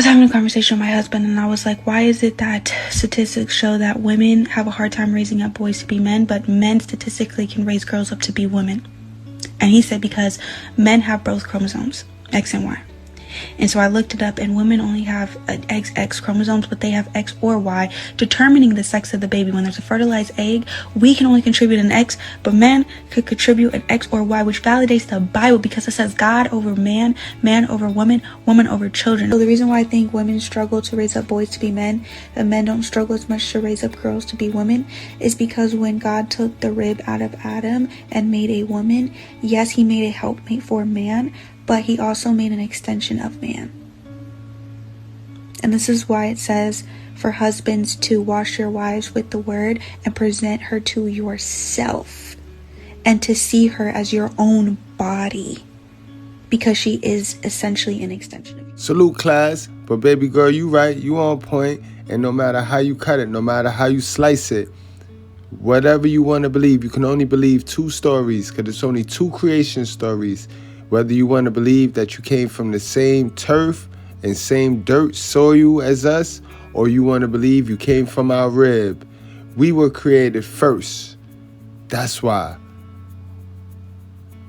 was having a conversation with my husband, and I was like, why is it that statistics show that women have a hard time raising up boys to be men, but men statistically can raise girls up to be women? And he said because men have both chromosomes, X and Y. And so I looked it up, and women only have XX chromosomes, but they have X or Y, determining the sex of the baby. When there's a fertilized egg, we can only contribute an X, but men could contribute an X or Y, which validates the Bible because it says God over man, man over woman, woman over children. So the reason why I think women struggle to raise up boys to be men, and men don't struggle as much to raise up girls to be women, is because when God took the rib out of Adam and made a woman, yes, he made a helpmate for man, but he also made an extension of man. And this is why it says for husbands to wash your wives with the word and present her to yourself, and to see her as your own body, because she is essentially an extension of you. Salute, class. But baby girl, you right, you on point. And no matter how you cut it, no matter how you slice it, whatever you want to believe, you can only believe two stories, because it's only two creation stories. Whether you want to believe that you came from the same turf and same dirt soil as us, or you want to believe you came from our rib. We were created first. That's why.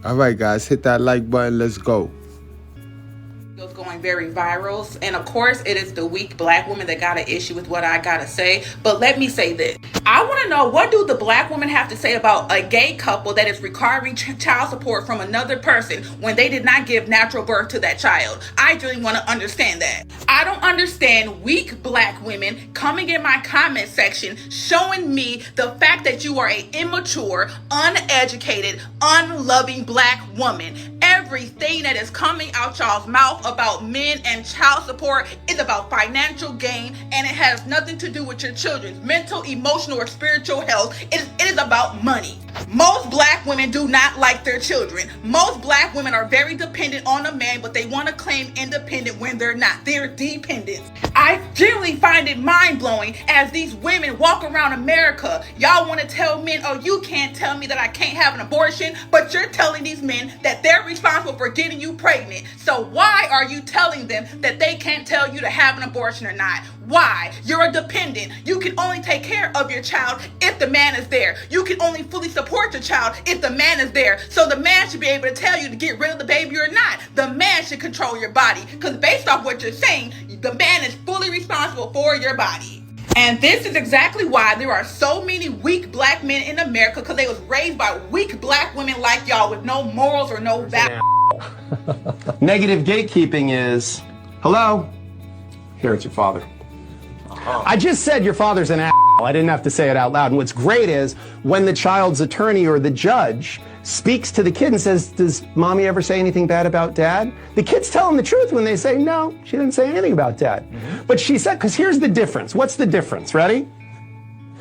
All right, guys, hit that like button. Let's go. Going very viral, and of course it is the weak black woman that got an issue with what I gotta say. But let me say this: I want to know, what do the black women have to say about a gay couple that is requiring child support from another person when they did not give natural birth to that child? I really want to understand that. I don't understand weak black women coming in my comment section showing me the fact that you are an immature, uneducated, unloving black woman. Everything that is coming out y'all's mouth about men and child support is about financial gain, and it has nothing to do with your children's mental, emotional, or spiritual health. It is about money. Most black women do not like their children. Most black women are very dependent on a man, but they want to claim independent when they're not. They're dependent. I generally find it mind-blowing as these women walk around America. Y'all want to tell men, oh, you can't tell me that I can't have an abortion, but you're telling these men that they're responsible for getting you pregnant. So why are you telling them that they can't tell you to have an abortion or not? Why? You're a dependent. You can only take care of your child if the man is there. You can only fully support your child if the man is there. So the man should be able to tell you to get rid of the baby or not. The man should control your body, because based off what you're saying, the man is fully responsible for your body. And this is exactly why there are so many weak black men in America, because they was raised by weak black women like y'all with no morals or no values. Negative gatekeeping is, hello, here it's your father. I just said your father's an asshole. I didn't have to say it out loud. And what's great is when the child's attorney or the judge speaks to the kid and says, does mommy ever say anything bad about dad? The kids tell them the truth when they say, no, she didn't say anything about dad. But she said, because here's the difference. What's the difference? Ready?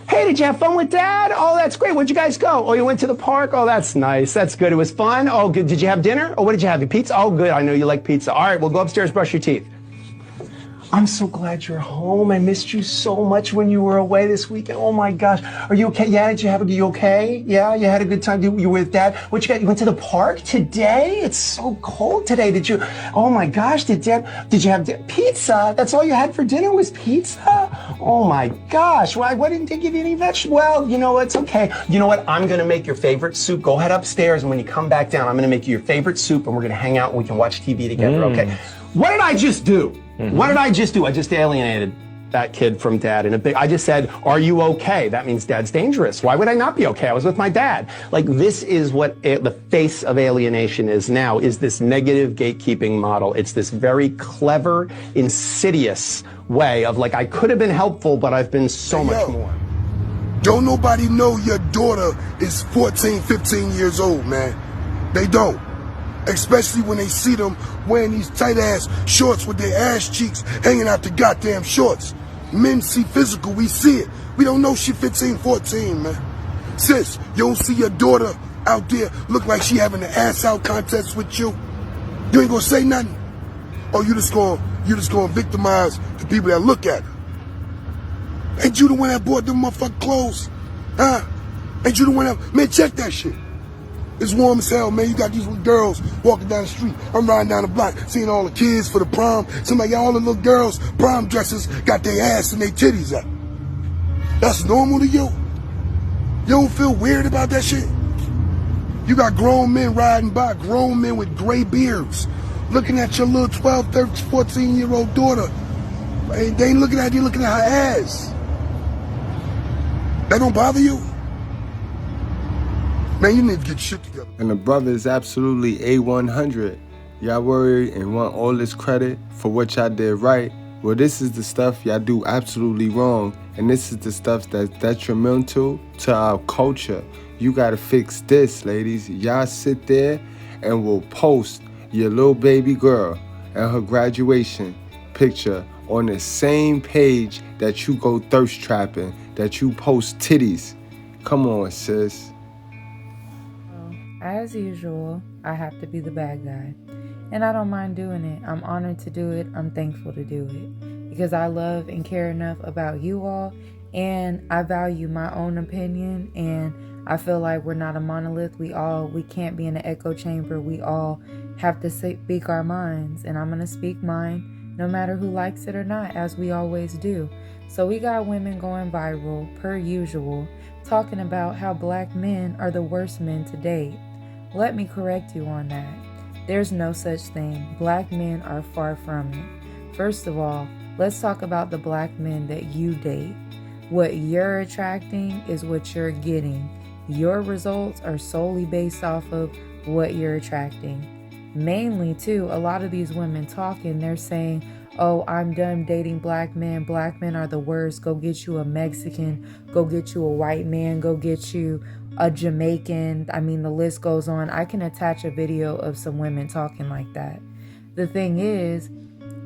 Hey, did you have fun with dad? Oh, that's great. Where'd you guys go? Oh, you went to the park? Oh, that's nice. That's good. It was fun. Oh, good. Did you have dinner? Oh, what did you have? Pizza? Oh, good. I know you like pizza. All right, we'll go upstairs, brush your teeth. I'm so glad you're home. I missed you so much when you were away this weekend. Oh my gosh. Are you okay? Yeah, you okay? Yeah, you had a good time. You were with dad? What you got? You went to the park today? It's so cold today. Oh my gosh, did you have pizza? That's all you had for dinner was pizza? Oh my gosh. Why didn't they give you any vegetables? Well, you know what? It's okay. You know what? I'm going to make your favorite soup. Go head upstairs, and when you come back down, I'm going to make you your favorite soup, and we're going to hang out and we can watch TV together, okay? What did I just do? What did I just do? I just alienated that kid from dad I just said, are you okay? That means dad's dangerous. Why would I not be okay? I was with my dad. Like, this is what the face of alienation is now, is this negative gatekeeping model. It's this very clever, insidious way of like, I could have been helpful, but I've been so much more. Don't nobody know your daughter is 14, 15 years old, man. They don't. Especially when they see them wearing these tight-ass shorts with their ass cheeks hanging out the goddamn shorts. Men see physical, we see it. We don't know she 15, 14, man. Sis, you don't see your daughter out there look like she having an ass-out contest with you? You ain't gonna say nothing? Or you just gonna victimize the people that look at her? Ain't you the one that bought them motherfucking clothes? Huh? Ain't you the one that... Man, check that shit. It's warm as hell, man. You got these little girls walking down the street. I'm riding down the block, seeing all the kids for the prom. Somebody got all the little girls, prom dresses, got their ass and their titties out. That's normal to you? You don't feel weird about that shit? You got grown men riding by, grown men with gray beards, looking at your little 12, 13, 14-year-old daughter. They ain't looking at you, looking at her ass. That don't bother you? Man, you need to get your shit together. And the brother is absolutely A100. Y'all worry and want all this credit for what y'all did right. Well, this is the stuff y'all do absolutely wrong. And this is the stuff that's detrimental to our culture. You gotta fix this, ladies. Y'all sit there and will post your little baby girl and her graduation picture on the same page that you go thirst trapping, that you post titties. Come on, sis. As usual, I have to be the bad guy. And I don't mind doing it. I'm honored to do it. I'm thankful to do it. Because I love and care enough about you all. And I value my own opinion. And I feel like we're not a monolith. We can't be in an echo chamber. We all have to speak our minds. And I'm going to speak mine no matter who likes it or not, as we always do. So we got women going viral, per usual, talking about how black men are the worst men to date. Let me correct you on that. There's no such thing. Black men are far from it. First of all, let's talk about the black men that you date. What you're attracting is what you're getting. Your results are solely based off of what you're attracting. Mainly, too, a lot of these women talking, they're saying, oh, I'm done dating black men. Black men are the worst. Go get you a Mexican. Go get you a white man. Go get you a Jamaican. I mean, the list goes on. I can attach a video of some women talking like that. The thing is,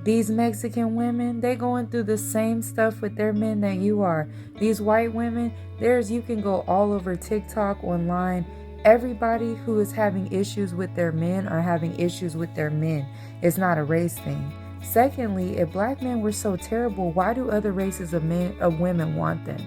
these Mexican women, they going through the same stuff with their men that you are. These white women, you can go all over TikTok, online. Everybody who is having issues with their men are having issues with their men. It's not a race thing. Secondly, if black men were so terrible, why do other races of women want them?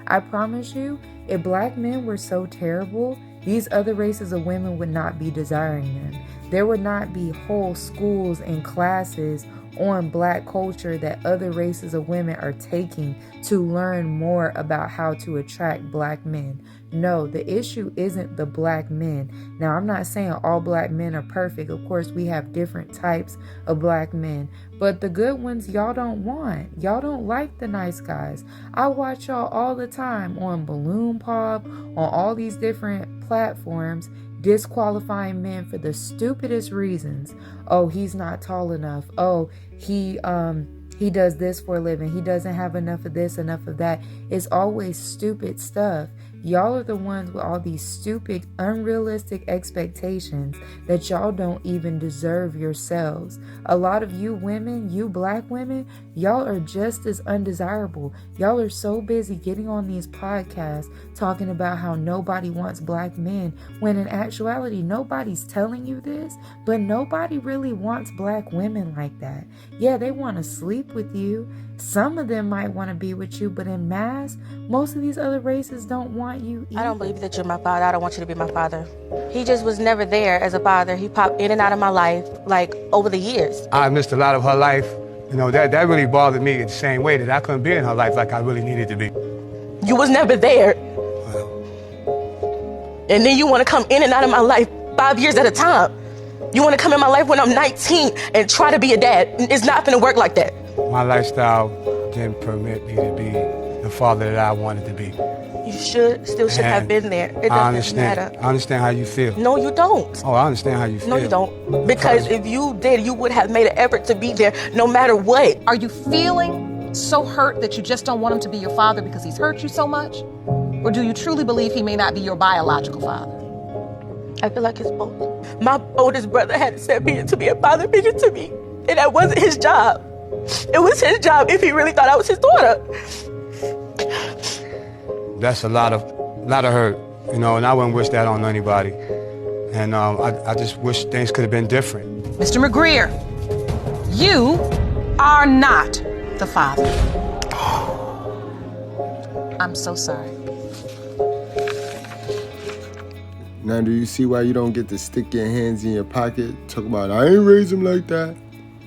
I promise you, if black men were so terrible, these other races of women would not be desiring them. There would not be whole schools and classes on black culture that other races of women are taking to learn more about how to attract black men. No, the issue isn't the black men. Now, I'm not saying all black men are perfect. Of course, we have different types of black men. But the good ones, y'all don't want. Y'all don't like the nice guys. I watch y'all all the time on Balloon Pop, on all these different platforms, disqualifying men for the stupidest reasons. Oh, he's not tall enough. Oh, he does this for a living. He doesn't have enough of this, enough of that. It's always stupid stuff. Y'all are the ones with all these stupid, unrealistic expectations that y'all don't even deserve yourselves. A lot of you women, you black women, y'all are just as undesirable. Y'all are so busy getting on these podcasts talking about how nobody wants black men, when in actuality, nobody's telling you this, but nobody really wants black women like that. Yeah, they want to sleep with you. Some of them might want to be with you, but in mass, most of these other races don't want you either. I don't believe that you're my father. I don't want you to be my father. He just was never there as a father. He popped in and out of my life, like, over the years. I missed a lot of her life. You know, that really bothered me the same way, that I couldn't be in her life like I really needed to be. You was never there. And then you want to come in and out of my life 5 years at a time. You want to come in my life when I'm 19 and try to be a dad. It's not going to work like that. My lifestyle didn't permit me to be the father that I wanted to be. You should have been there. It doesn't matter. I understand how you feel. No, you don't. Oh, I understand how you feel. No, you don't. Because if you did, you would have made an effort to be there no matter what. Are you feeling so hurt that you just don't want him to be your father because he's hurt you so much? Or do you truly believe he may not be your biological father? I feel like it's both. My oldest brother had to step in to be a father figure to me. And that wasn't his job. It was his job if he really thought I was his daughter. That's a lot of hurt, you know, and I wouldn't wish that on anybody. And I just wish things could have been different. Mr. McGreer, you are not the father. I'm so sorry. Now, do you see why you don't get to stick your hands in your pocket? Talk about, I ain't raised him like that.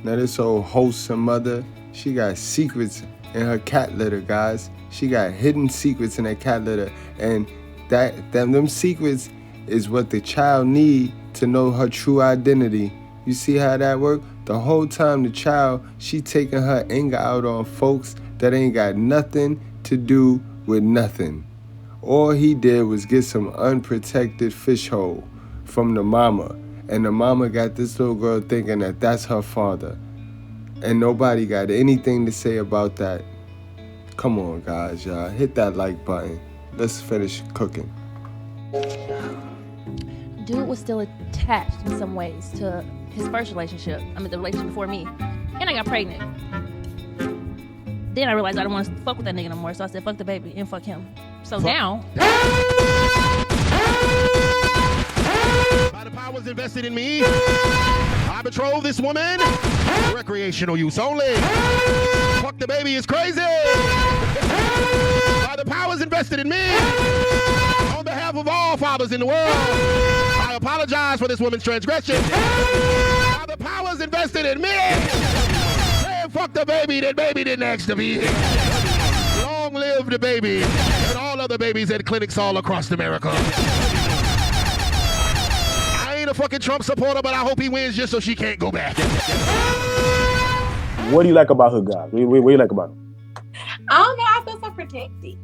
Now, this old wholesome mother, she got secrets in her cat litter, guys. She got hidden secrets in her cat litter. And them secrets is what the child need to know her true identity. You see how that work? The whole time the child, she taking her anger out on folks that ain't got nothing to do with nothing. All he did was get some unprotected fish hole from the mama. And the mama got this little girl thinking that that's her father. And nobody got anything to say about that. Come on, guys, y'all. Hit that like button. Let's finish cooking. Dude was still attached in some ways to his first relationship. I mean, the relationship before me. And I got pregnant. Then I realized I don't want to fuck with that nigga no more. So I said, fuck the baby and fuck him. So now... By the powers invested in me, I betroth this woman for recreational use only. Fuck the baby is crazy. By the powers invested in me, on behalf of all fathers in the world, I apologize for this woman's transgression. By the powers invested in me, saying fuck the baby, that baby didn't ask to be here. Long live the baby and all other babies at clinics all across America. I ain't a fucking Trump supporter, but I hope he wins just so she can't go back. What do you like about her, guys? What do you like about him? I don't know. I feel so protected.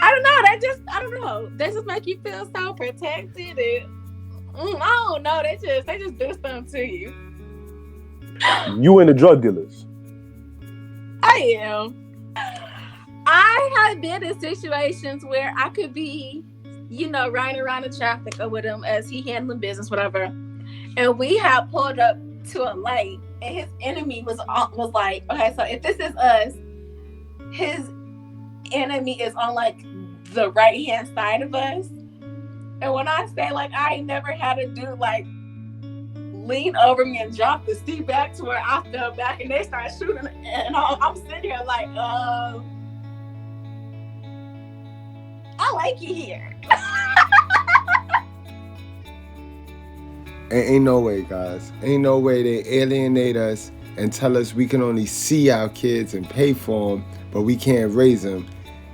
I don't know. I don't know. That just make you feel so protected. And, I don't know. They just do something to you. You and the drug dealers. I am. I have been in situations where I could be, riding around in traffic or with him as he handling business, whatever. And we have pulled up to a light, and his enemy was like, okay, so if this is us, his enemy is on like the right hand side of us. And when I say like I ain't never had a dude like lean over me and drop the seat back to where I fell back, and they start shooting, and I'm sitting here like, I like you here. Ain't no way, guys. Ain't no way they alienate us and tell us we can only see our kids and pay for them, but we can't raise them.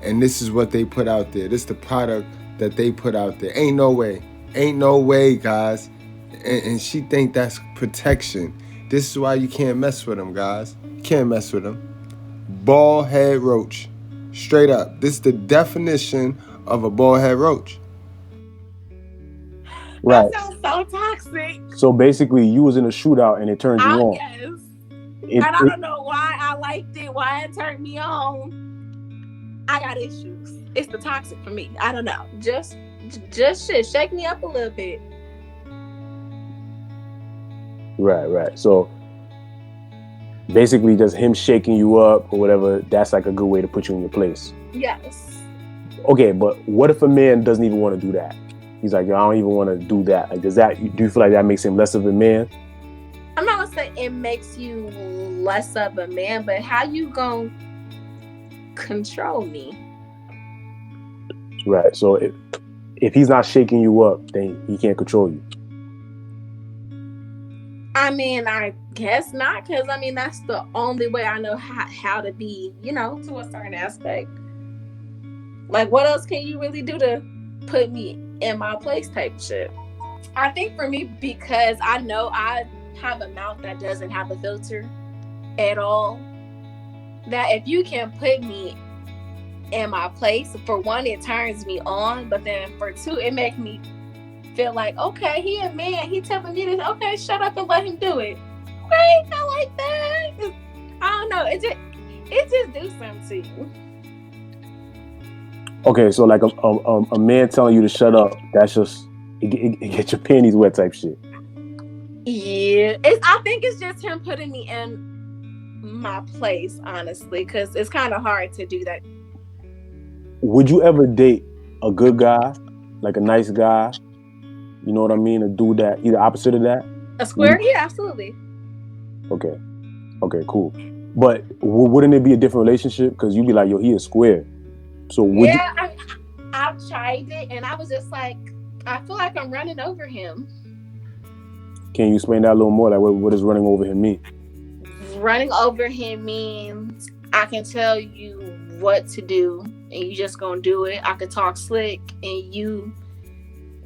And this is what they put out there. This is the product that they put out there. Ain't no way. Ain't no way, guys. And she think that's protection. This is why you can't mess with them, guys. You can't mess with them. Bald head roach. Straight up. This is the definition of a bald head roach. Right. That sounds so toxic. So basically, you was in a shootout and it turned you on. Yes. And I don't know why I liked it, why it turned me on. I got issues. It's the toxic for me. I don't know. Just shit. Shake me up a little bit. Right. So basically, just him shaking you up or whatever, that's like a good way to put you in your place. Yes. Okay, but what if a man doesn't even want to do that? He's like, yo, I don't even want to do that. Like, do you feel like that makes him less of a man? I'm not gonna say it makes you less of a man, but how you gonna control me? Right. So if he's not shaking you up, then he can't control you. I mean, I guess not, because I mean that's the only way I know how to be, to a certain aspect. Like, what else can you really do to put me in my place type shit? I think for me, because I know I have a mouth that doesn't have a filter at all, that if you can put me in my place, for one, it turns me on, but then for two, it makes me feel like, okay, he a man, he telling me this, okay, shut up and let him do it. Okay, I like that. I don't know, it just do something to you. Okay, so like a man telling you to shut up, that's just it get your panties wet type shit. Yeah, I think it's just him putting me in my place, honestly, because it's kind of hard to do that. Would you ever date a good guy, like a nice guy? You know what I mean? A dude that either opposite of that? A square? Yeah, absolutely. Okay, cool. But wouldn't it be a different relationship? Because you'd be like, yo, he is square. So would you? Yeah, I've tried it, and I was just like, I feel like I'm running over him. Can you explain that a little more? Like, what does running over him mean? Running over him means I can tell you what to do, and you just gonna do it. I could talk slick, and you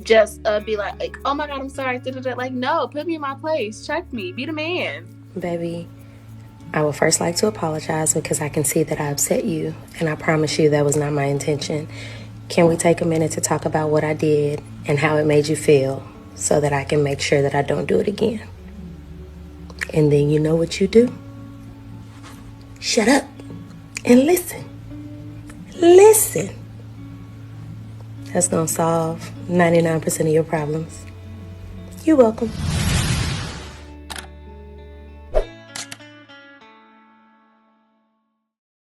just be like, oh my God, I'm sorry. Like, no, put me in my place. Check me. Be the man. Baby, I would first like to apologize because I can see that I upset you, and I promise you that was not my intention. Can we take a minute to talk about what I did and how it made you feel so that I can make sure that I don't do it again? And then you know what you do? Shut up and listen. Listen. That's gonna solve 99% of your problems. You're welcome.